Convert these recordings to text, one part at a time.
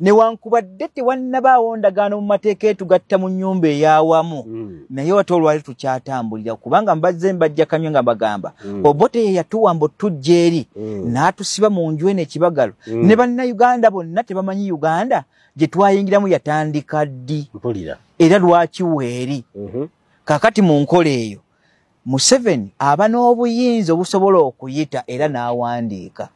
newankubadde tewannabaawo ndagaano mu mateeka etugatta mu nnyumba eyawamu naye wate olwali tukyatambulira kubanga mbazze mbajja kamyo nga bagamba Obote ye yatuwa mbo tujja eri n'atusiba mu nju eno ekibagalo ne bannayuganda bonna tebamanyi Uganda gye twayingiramu yatandika ddi era lwaki weeri kakati mu nkola eyo Museveni aba n'obuyinza obusobola okuyita era n'awandiika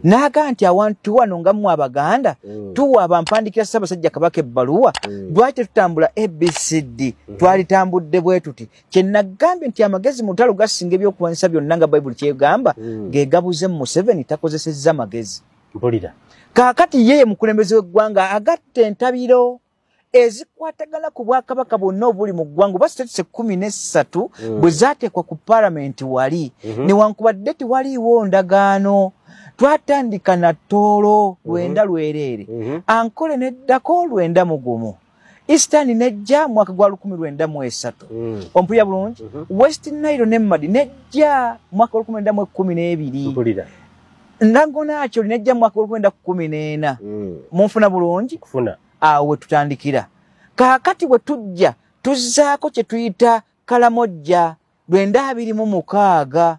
n'aga nti awantu wano nga mmwe Abaganda tuwa abampandikira Ssaabasajja Kabaka ebbaluwa lwaki tetutambula ABCD twalitambudde bwe tuti kye nagambye nti amagezi mu lutalo gasinga ebyokulwanyisa byonna nga Bayibuli kyegamba geegabuze Museveni takozesezza magezi kaakati yeye mukulembeze w'eggwanga agatta entabiro ezikwatagana ku Bwakabaka bwonna obuli mu ggwanga oba state 13 bwe zaateekwa ku Parliament wali newankubadde tewaliiwo ndagaano twatandika na Tooro lwenda lwereere Ankole neddako lwenda mugumu Eastern nejja mwaka gwa 1903 ompuya bulungi West Nile ne Madi nejja mwaka 1912 Ndangonakyo nejja mwaka 1914 munfuna bulungi kufuna awe tutandikira kakati bwe tujja tuzzaako kye tuyita Kalamojja 2026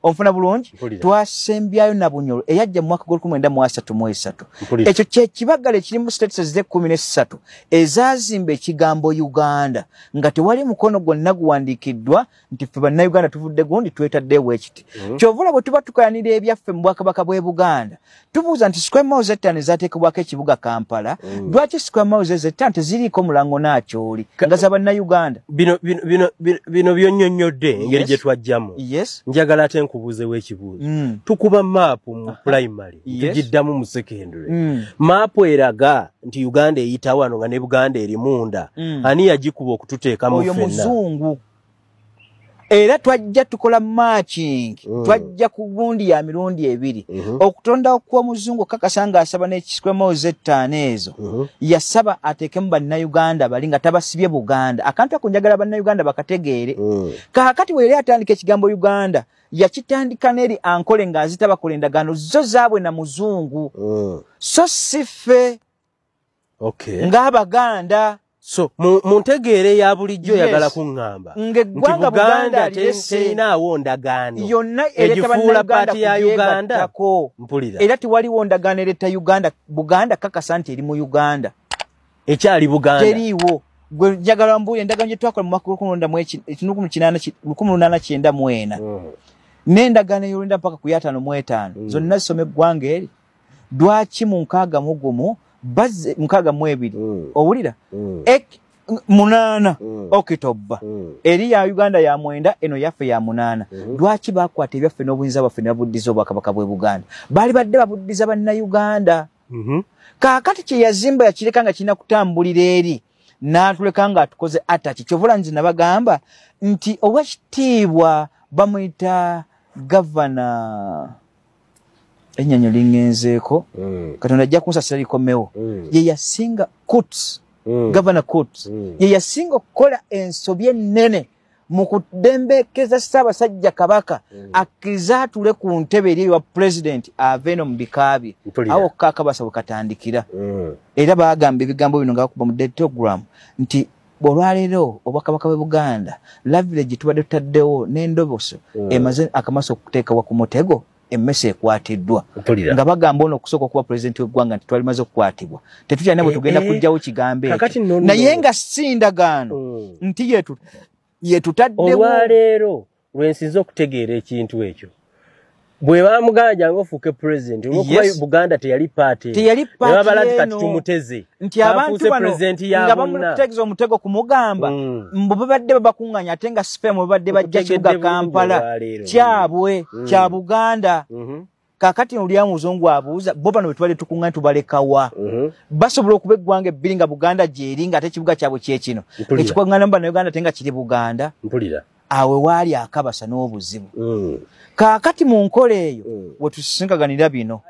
onfuna bulungi twasembyayo na Bunyoro eyajja mu mwaka gwa 1933 ekyo kye kibagala ekirimu states ze 13 ezazimba ekigambo Uganda nga tewali mukono gwonna guwandiikiddwa nti ffe bannayuganda tuvudde gundi twetaddeewo ekiti kyovula bwe tuba tukayanira ebyaffe mu Bwakabaka bw'e Buganda tubuuza nti square miles ettaano ezaateekebwako ekibuga Kampala lwaki square miles ettaano teziriiko mulango n'akyoli nga z'abannayuganda bino byonnyonnyodde engeri gye twajjamu njagala ate nkubuuze w'ekibuuzo tukuba maapu mu primary tugiddamu mu secondary maapu eraga nti Uganda eyita wano nga ne Buganda eri munda ani yagikuba okututeekamu oyo muzungu era twajja tukola matching twajja ku gundi ya mirundi 2 okutonda kwa muzungu kakasanga asaba n'ekisquare miles ettaano ezo yasaba ateekemu bannayuganda bali nga tabasibye Buganda akantu akunjagala bannayuganda bakategeere kakati weere atandika ekigambo Uganda yakitandika neri Ankole ng'azitaba kola endagaano zo zaabwe na muzungu so sife ng'Abaganda so muntegeere ya bulijjo yagala kuŋŋamba ng'eggwanga Buganda terinawo ndagaano yonna egifuula paati ya Uganda mpulira era tewaliwo ndagaano eretta Buganda kakasa nti eri mu Uganda ekyali Buganda teriiwo gwe njagala mbuulira endagaano gye twakola mu mwaka 1894 n'endagaano ey'olwenda mpaka ku 55 zonna zisoma eggwanga eri lwaki mu 61 bazze 62 owulira 8 Okitoba eri ya Uganda ya 9 eno yaffe ya 8 lwaki bakwata ebyaffe n'obuyinza bwaffe n'abuddiza Obwakabaka bw'e Buganda bali badde babuddiza bannayuganda kaakati kye yazimba yakireka nga kirina kutambulira eri n'atuleka nga atukoze ataki kyovula nze nabagamba nti owekitiibwa bamuyita gavana enyanyo lingenzeeko Katonda ajja kunsasira likomewo ye yasinga Coates Governor Coates ye yasinga okukola ensobi ennene mu kudembekeza Ssaabasajja Kabaka akkiriza atule ku ntebe eri ewa president ave eno mu bika bye awo kakabasa bwe katandikira era baagamba ebigambo bino nga bakuba mu Telegram nti olwaleero Obwakabaka bw'e Buganda Lavillage tubadde tutaddewo n'endoboso emaze akamaso okuteekawa ku mutego emmese ekwatiddwa nga bagamba ono okusooka okuba pulezidenti w'eggwanga nti twalimaze okukwatibwa tetukyalina bwe tugenda kujjawo kigambo ekyo naye nga si ndagaano nti yetutaddewo olwaleero lwensinza okutegeera ekintu ekyo bwe bamuganja ng'ofuuke pulezidenti olw'okuba Buganda teyali paati nebabalati kati tumuteze nti abantu bano nga bamutegeeza omutego kumugamba mbu babadde babakuŋŋanya ate nga sifeemu babadde bajja kibuga Kampala kyabwe kya Buganda kakati olya muzungu abuuza bo bano bwe tubadde tukuŋŋanya tubalekawa basobola okuba eggwanga ebbiri nga Buganda gyeri nga ate ekibuga kyabwe kyekino ekikuŋŋaana mu bannayuganda ate nga kiri Buganda awe waali akabasa n'obuzibu kakati mu nkola eyo we tusisinkaganira bino